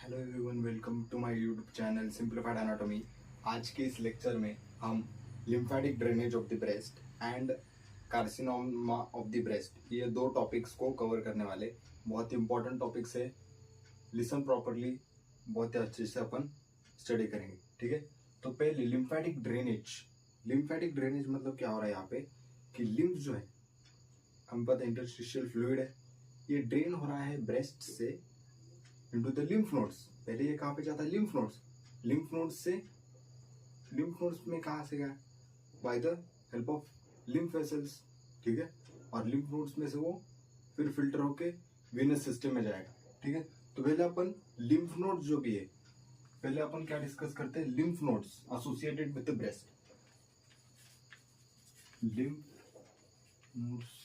Hello everyone, welcome to my YouTube channel simplified anatomy. आज के इस लेक्चर में हम lymphatic drainage of the breast and carcinoma of the breast, ये दो टॉपिक्स को कवर करने वाले। बहुत इंपॉर्टेंट टॉपिक्स है, लिसन प्रॉपरली, बहुत ही अच्छे से अपन स्टडी करेंगे। ठीक है, तो पहले लिम्फेटिक ड्रेनेज। लिम्फेटिक ड्रेनेज मतलब क्या हो रहा है यहाँ पे कि लिम्फ जो है, हम पता है इंटरस्टिशियल फ्लूइड है, ये ड्रेन हो रहा है ब्रेस्ट से इनटू द लिम्फ नोड्स। पहले ये कहाँ पे जाता है? Lymph nodes. लिम्फ नोड्स से, लिम्फ नोड्स में कहाँ से गया? By the help of lymph vessels. ठीक है, और लिम्फ नोड्स में से वो फिर फिल्टर होके वेनस सिस्टम में जाएगा। ठीक है, तो पहले अपन लिम्फ नोड्स जो भी है, पहले अपन क्या डिस्कस करते हैं? Lymph nodes associated with the breast. Lymph nodes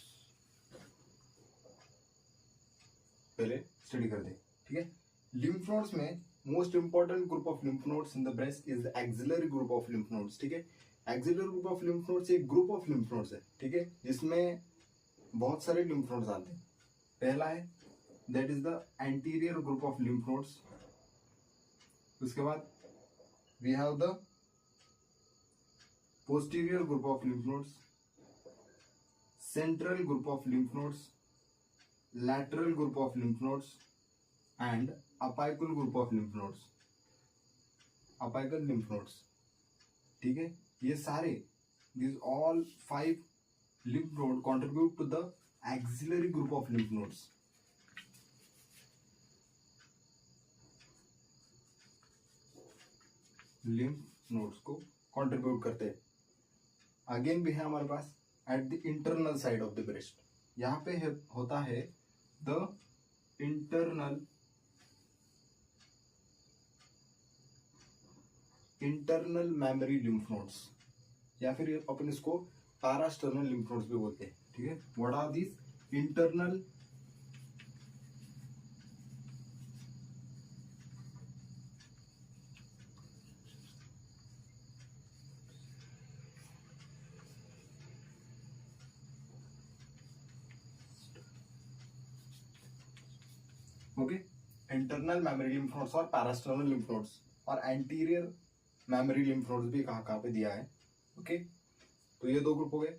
पहले स्टडी करते हैं। ठीक है, लिम्फ नोड्स में most important group of lymph nodes in the breast is the axillary group of lymph nodes. ठीक है, axillary group of lymph nodes एक group of lymph nodes है। ठीक है, जिसमें बहुत सारे लिम्फ नोड्स आते हैं। पहला है that is the anterior group of lymph nodes. उसके बाद we have the posterior group of lymph nodes, central group of lymph nodes, lateral group of lymph nodes and apical group of lymph nodes, apical lymph nodes। ठीक है, ये सारे these all 5 lymph node contribute to the axillary group of lymph nodes। lymph nodes को contribute करते हैं। Again भी है हमारे पास at the internal side of the breast, यहाँ पे होता है the internal mammary lymph nodes, या फिर अपन इसको पैरास्टर्नल लिम्फ नोड्स भी बोलते हैं। ठीक है, what are this internal okay, internal mammary lymph nodes और पैरास्टर्नल लिम्फ नोड्स और एंटीरियर मेमोरी लिम्फ नोड्स भी कहाँ पे दिया है। ओके, तो ये दो ग्रुप हो गए।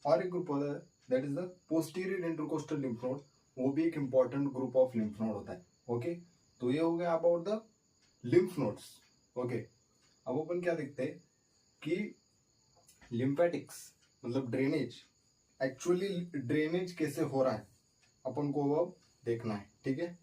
और एक ग्रुप होता है that is the posterior intercostal lymph node, वो भी एक important group of lymph node होता है। ओके, तो ये हो गया about the lymph nodes. Okay, अब अपन क्या देखते हैं कि लिम्फेटिक्स मतलब ड्रेनेज, एक्चुअली ड्रेनेज कैसे हो रहा है अपन को अब देखना है। ठीक है,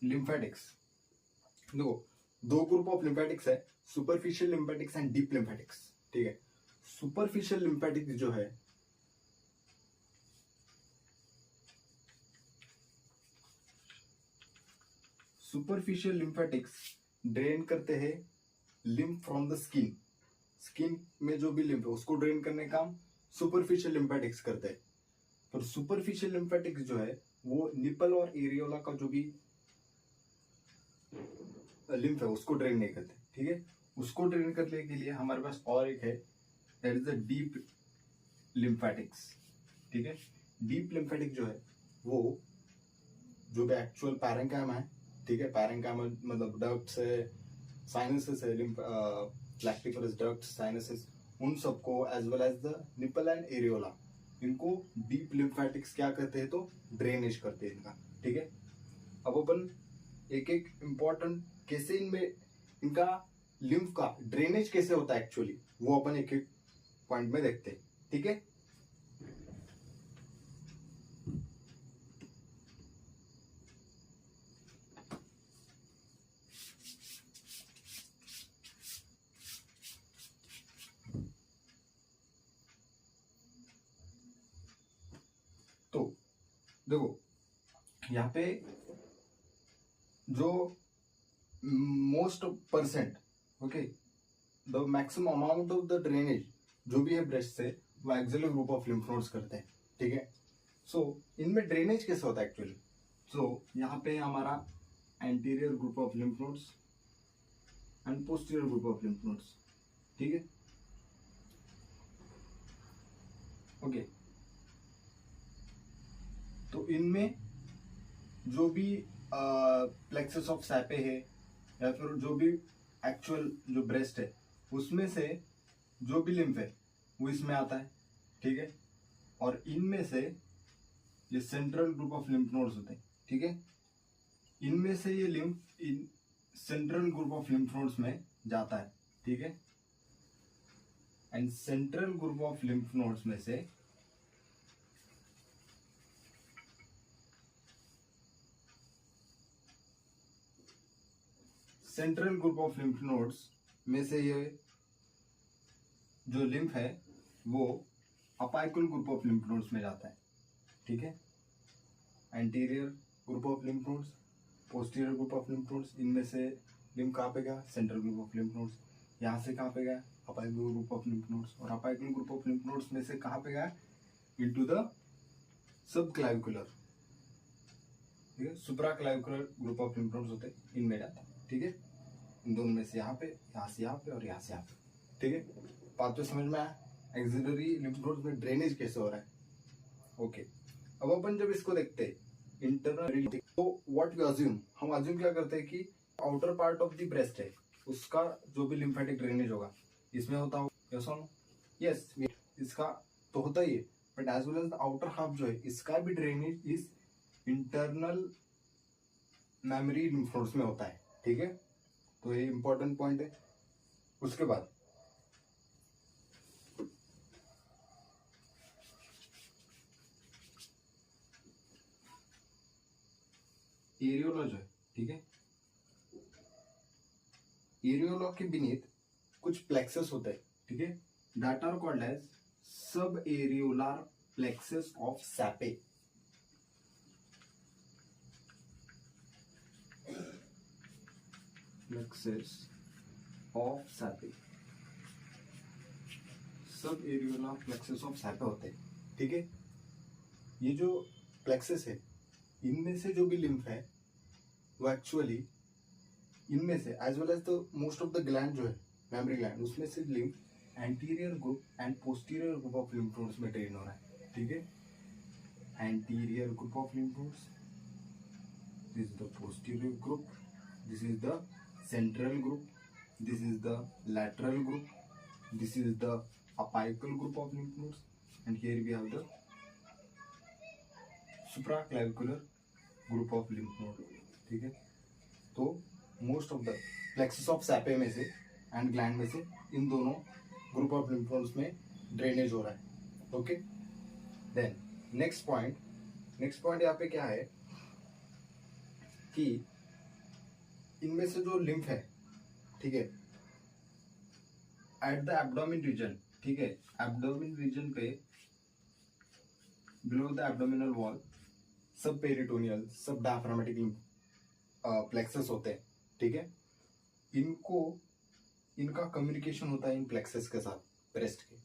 लिम्फेटिक्स देखो, दो ग्रुप ऑफ लिम्फेटिक्स है, superficial lymphatics and deep lymphatics. ठीक है, सुपरफिशियल लिम्फेटिक्स जो है सुपरफिशियल लिम्फेटिक्स ड्रेन करते हैं lymph from the skin. Skin में जो भी लिम्फ है उसको ड्रेन करने का काम सुपरफिशियल लिम्फेटिक्स करते हैं। पर सुपरफिशियल लिम्फेटिक्स जो है वो निपल और एरियोला का जो भी लिम्फ है उसको ड्रेन नहीं करते। ठीक है, उसको ड्रेन करने के लिए हमारे पास और एक है that is the deep lymphatics. ठीक है, डीप लिम्फेटिक जो है वो जो भी एक्चुअल पैरेंकाइमा है, ठीक है, पैरेंकाइमा मतलब डक्ट्स है, साइनसेस है, लैक्टिफरस डक्ट, साइनसेस, उन सबको as well as the nipple and areola, इनको डीप लिम्फेटिक्स क्या करते हैं? तो ड्रेनेज करते हैं इनका। ठीक है, अब अपन एक एक इंपॉर्टेंट कैसे इनमें इनका लिम्फ का ड्रेनेज कैसे होता है एक्चुअली, वो अपन एक एक पॉइंट में देखते हैं। ठीक है, तो देखो यहाँ पे जो most percent, okay, the maximum amount of the drainage जो भी है ब्रेस्ट से वो axillary group of lymph nodes करते हैं, ठीक है। सो इनमें ड्रेनेज कैसे होता है एक्चुअली? सो यहाँ पे हमारा anterior group of lymph nodes and posterior group of lymph nodes, ठीक है, ओके। तो इनमें जो भी प्लेक्सस ऑफ सैपे है या फिर जो भी एक्चुअल जो ब्रेस्ट है उसमें से जो भी लिम्फ है वो इसमें आता है, ठीक है। और इनमें से ये central group of lymph nodes होते हैं, ठीक है। इनमें से ये lymph in central group of lymph nodes में जाता है, ठीक है। And central group of lymph nodes में से central group of lymph nodes में से ये जो लिम्फ है वो apical group of lymph nodes में जाता है, ठीक है। Anterior group of lymph nodes, posterior group of lymph nodes, इनमें से लिम्फ कहाँ पे गया? Central group of lymph nodes. यहाँ से कहाँ पे गया? Apical group of lymph nodes. और apical group of lymph nodes में से कहाँ पे गया? इनटू द सब क्लाविकुलर, ठीक है। Supra clavicular group of lymph nodes होते इनमें जाता है, ठीक है। इन दोनों में से यहाँ पे, यहाँ से यहाँ पे और यहाँ से यहाँ पे, ठीक है। बात तो समझ में आया? एक्सिलरी लिम्फ नोड्स में ड्रेनेज कैसे हो रहा है, ओके। अब अपन जब इसको देखते हैं इंटरनल, तो व्हाट वी अज्यूम, हम अज्यूम क्या करते हैं कि outer part of the breast है उसका जो भी लिम्फेटिक ड्रेनेज होगा इसमें होता होगा, यस और नो? यस, इसका तो होता ही है, but as well as the outer half जो है इसका भी ड्रेनेज इस इंटरनल मेमोरी लिम्फ नोड्स में होता है, ठीक है। तो ये इंपॉर्टेंट पॉइंट है। उसके बाद एरियोला जो है, ठीक है, एरियोला के बीनीथ कुछ प्लेक्सस होते हैं, ठीक है, दैट आर कॉल्ड एज सब एरियोलार प्लेक्सस ऑफ सैपे। प्लेक्सस ऑफ सैपे, सब एरियोला प्लेक्सस ऑफ सैपे होते हैं, ठीक है। ये जो प्लेक्सस है इनमें से जो भी लिम्फ है वो एक्चुअली इनमें से as well as the most of the gland जो है मेमोरी ग्लैंड उसमें से lymph anterior group and posterior group of lymph nodes में ड्रेन हो रहा है, ठीक है। Anterior group of lymph nodes, this is the posterior group, this is the central group, this is the lateral group, this is the apical group of lymph nodes, and here we have the supraclavicular group of lymph node, ठीक है। तो most of the plexus of Sappey में से and gland में से इन दोनों group of lymph nodes में ड्रेनेज हो रहा है, ओके। देन नेक्स्ट पॉइंट यहाँ पे क्या है कि इनमें से जो लिम्फ है, ठीक है, एट द एब्डोमिन रीजन, ठीक है, एब्डोमिन रीजन पे बिलो द एब्डोमिनल वॉल सब पेरिटोनियल, सब डायफ्रामेटिक प्लेक्सस होते हैं, ठीक है। इनका कम्युनिकेशन होता है इन प्लेक्सस के साथ ब्रेस्ट के।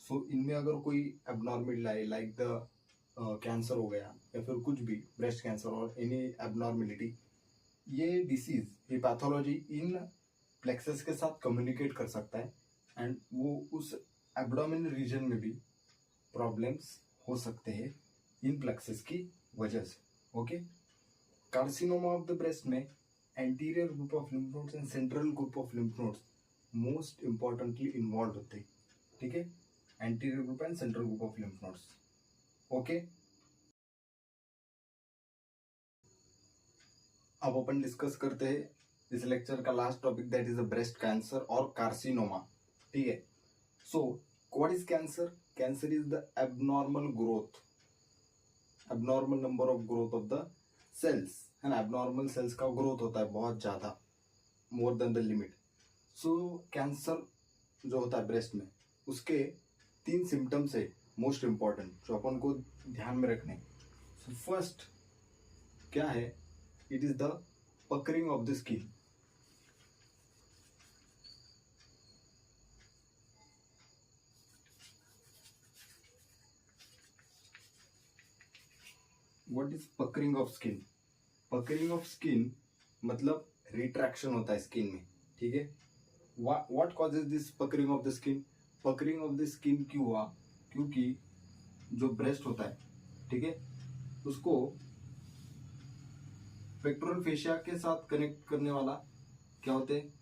सो इनमें अगर कोई एबनॉर्मल लाइक द कैंसर हो गया या फिर कुछ भी ब्रेस्ट कैंसर और एनी एबनॉर्मेलिटी, ये डिसीज, ये पैथोलॉजी इन प्लेक्सस के साथ कम्युनिकेट कर सकता है एंड वो उस एब्डोमिनल रीजन में भी प्रॉब्लम्स हो सकते हैं इन प्लेक्सस की वजह से, okay. Carcinoma of the breast में anterior group of lymph nodes and central group of lymph nodes most importantly involve होते हैं, ठीक है, anterior group and central group of lymph nodes, okay. अब अपन डिस्कस करते हैं इस लेक्चर का last topic, that is the breast cancer और कार्सिनोमा, ठीक है। So what is cancer? Cancer is the abnormal growth, abnormal number of growth of the sales, है ना। एबनॉर्मल सेल्स का ग्रोथ होता है बहुत ज्यादा, more than the limit. So cancer जो होता है ब्रेस्ट में उसके 3 सिम्टम्स है मोस्ट इंपॉर्टेंट जो अपन को ध्यान में रखने। सो फर्स्ट क्या है? It is the puckering of the skin, what is puckering of skin? Puckering of skin मतलब रिट्रैक्शन होता है स्किन में, ठीक है। What causes this puckering of the skin? Puckering of the skin क्यों हुआ? क्योंकि जो ब्रेस्ट होता है, ठीक है, उसको पेक्टोरल फेशिया के साथ कनेक्ट करने वाला क्या होते हैं?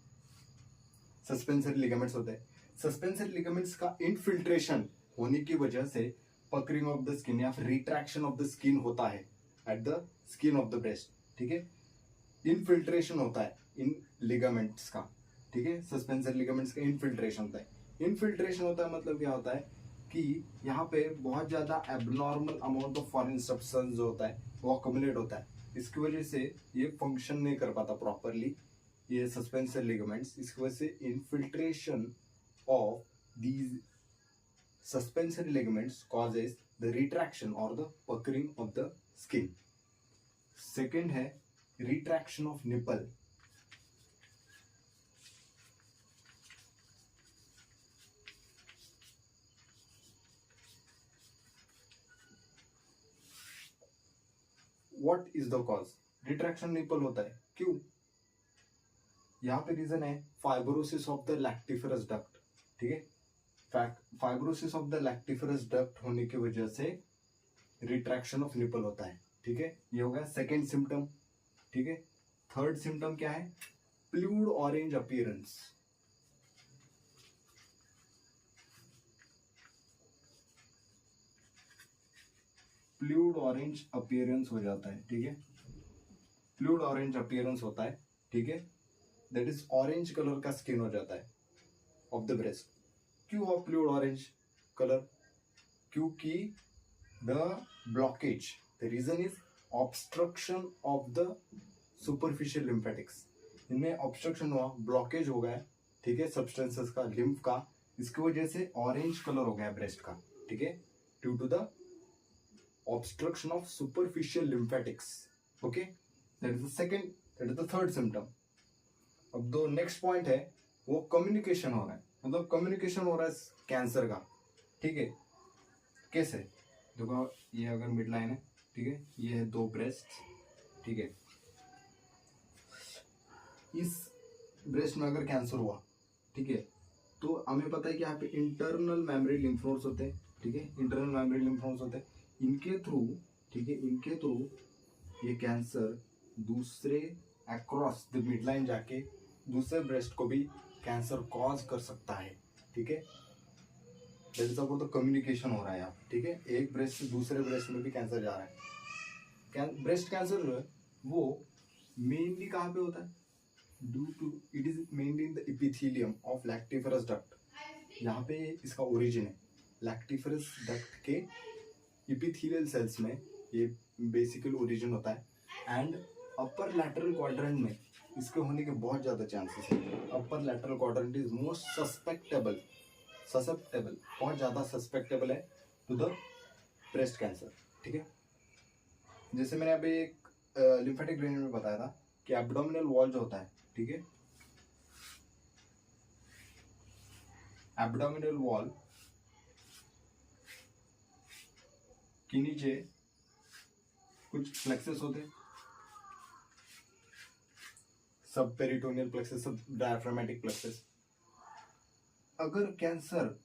सस्पेंसरी लिगामेंट्स होते हैं। सस्पेंसरी लिगामेंट्स का इनफिल्ट्रेशन होने की वजह से पकरिंग ऑफ द स्किन या फिर रिट्रैक्शन ऑफ द स्किन होता है at the skin of the breast, ठीक है। इनफिल्ट्रेशन होता है इन लिगामेंट्स का, ठीक है, सस्पेंसरी लिगामेंट्स का इनफिल्ट्रेशन होता है। इनफिल्ट्रेशन होता है मतलब क्या होता है कि यहाँ पे बहुत ज्यादा abnormal amount of foreign substance जो होता है वो अकोमुलेट होता है। इसकी वजह से ये फंक्शन नहीं कर पाता प्रॉपरली, ये सस्पेंसरी लिगामेंट्स। इसकी वजह से infiltration of these suspensory ligaments causes the retraction or the puckering of the skin. Second है retraction of nipple. What is the cause? Retraction nipple होता है क्यों? यहाँ पे रीजन है फाइब्रोसिस ऑफ द लैक्टिफरस डक्ट, ठीक है। फाइब्रोसिस ऑफ द लैक्टिफरस डक्ट होने की वजह से रिट्रैक्शन ऑफ निपल होता है, ठीक है। ये हो गया सेकेंड सिम्टम, ठीक है। थर्ड सिम्टम क्या है? प्लूड ऑरेंज अपीयरेंस। प्लूड ऑरेंज अपीयरेंस हो जाता है, ठीक है। प्लूड ऑरेंज अपीयरेंस होता है, ठीक है। दैट इज ऑरेंज कलर का स्किन हो जाता है ऑफ द ब्रेस्ट। क्यों हुआ प्लूड ऑरेंज कलर? क्योंकि the blockage, the reason is obstruction of the superficial lymphatics. इनमें ऑब्स्ट्रक्शन हुआ, ब्लॉकेज हो गया, ठीक है, सब्सटेंसेस का, लिम्फ का। इसकी वजह से ऑरेंज कलर हो गया ब्रेस्ट का, ठीक है, due to the obstruction of superficial lymphatics. Okay, that is the second, that is the third symptom. अब दो नेक्स्ट पॉइंट है वो कम्युनिकेशन हो रहा है, मतलब कम्युनिकेशन हो रहा है कैंसर का, ठीक है। कैसे? देखो ये अगर मिड लाइन है, ठीक है, ये है दो ब्रेस्ट, ठीक है। इस ब्रेस्ट में अगर कैंसर हुआ, ठीक है, तो हमें पता है कि यहाँ पे इंटरनल मेमोरी लिम्फ नोड्स होते हैं, ठीक है, इंटरनल मेमोरी लिम्फ नोड्स होते हैं। इनके थ्रू, ठीक है, इनके थ्रू ये कैंसर दूसरे अक्रॉस द मिड लाइन जाके दूसरे ब्रेस्ट को भी कैंसर कॉज कर सकता है, ठीक है। That is about the communication हो रहा है यहाँ, ठीक है। एक ब्रेस्ट से दूसरे ब्रेस्ट में भी कैंसर जा रहा है। ब्रेस्ट कैंसर जो है वो मेनली कहाँ पे होता है? Due to it is mainly in the epithelium of lactiferous duct. यहाँ पे इसका ओरिजिन है लैक्टिफरस डक्ट के एपिथेलियल सेल्स में, ये बेसिकल ओरिजिन होता है। एंड अपर लैटरल क्वाड्रेंट में इसके होने के बहुत ज़्यादा चांसेस है। अपर lateral quadrant is most susceptible, बहुत ज़्यादा सस्पेक्टेबल है टू द ब्रेस्ट कैंसर, ठीक है। जैसे मैंने अभी एक लिम्फेटिक ड्रेनेज में बताया था कि एब्डोमिनल वॉल जो होता है, ठीक है, एब्डोमिनल वॉल के नीचे कुछ प्लेक्सेस होते हैं, सब पेरिटोनियल प्लेक्सेस, सब डायफ्रामेटिक प्लेक्सेस। अगर कैंसर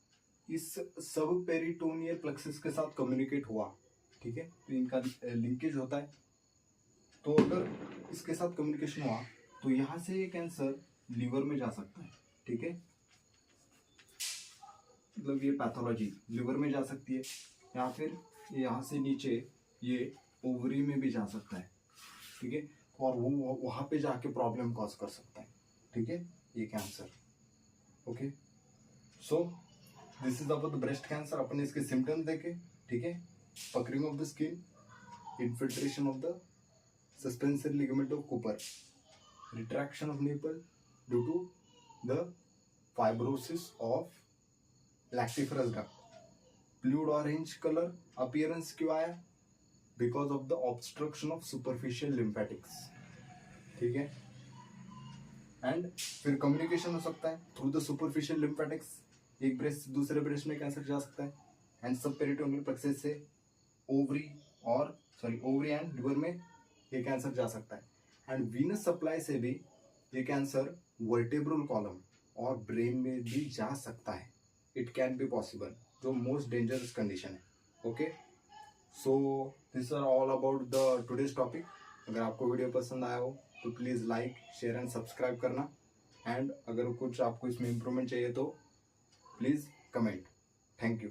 इस सब पेरिटोनियल प्लेक्सेस के साथ कम्युनिकेट हुआ, ठीक है, तो इनका लिंकेज होता है। तो अगर इसके साथ कम्युनिकेशन हुआ तो यहाँ से ये कैंसर लीवर में जा सकता है, ठीक है, मतलब ये पैथोलॉजी लिवर में जा सकती है, या फिर यहाँ से नीचे ये ओवरी में भी जा सकता है, ठीक है, और वो वहाँ पे जाके प्रॉब्लम कॉज कर सकता है, ठीक है, ये cancer. Okay, so this is about the breast cancer. अपने इसके सिम्टम्स देखे, ठीक है, puckering of the skin, infiltration of the suspensory ligament of Cooper, retraction of nipple due to the fibrosis of lactiferous duct, blood orange colour appearance क्यों आया? Because of the obstruction of superficial lymphatics, ठीक है। And फिर communication हो सकता है through the superficial lymphatics, एक breast से दूसरे ब्रेस्ट में कैंसर जा सकता है। एंड सब पेरिटोनियल प्लेक्सेस से ओवरी और ओवरी एंड लिवर में ये कैंसर जा सकता है। एंड वीनस सप्लाई से भी ये कैंसर वर्टेब्रल कॉलम और ब्रेन में भी जा सकता है। इट कैन बी पॉसिबल, जो मोस्ट डेंजरस कंडीशन है। Okay, so this are all about the today's topic. अगर आपको वीडियो पसंद आया हो तो please like, share and subscribe करना। एंड अगर कुछ आपको इसमें इम्प्रूवमेंट चाहिए तो प्लीज़ कमेंट। Thank you.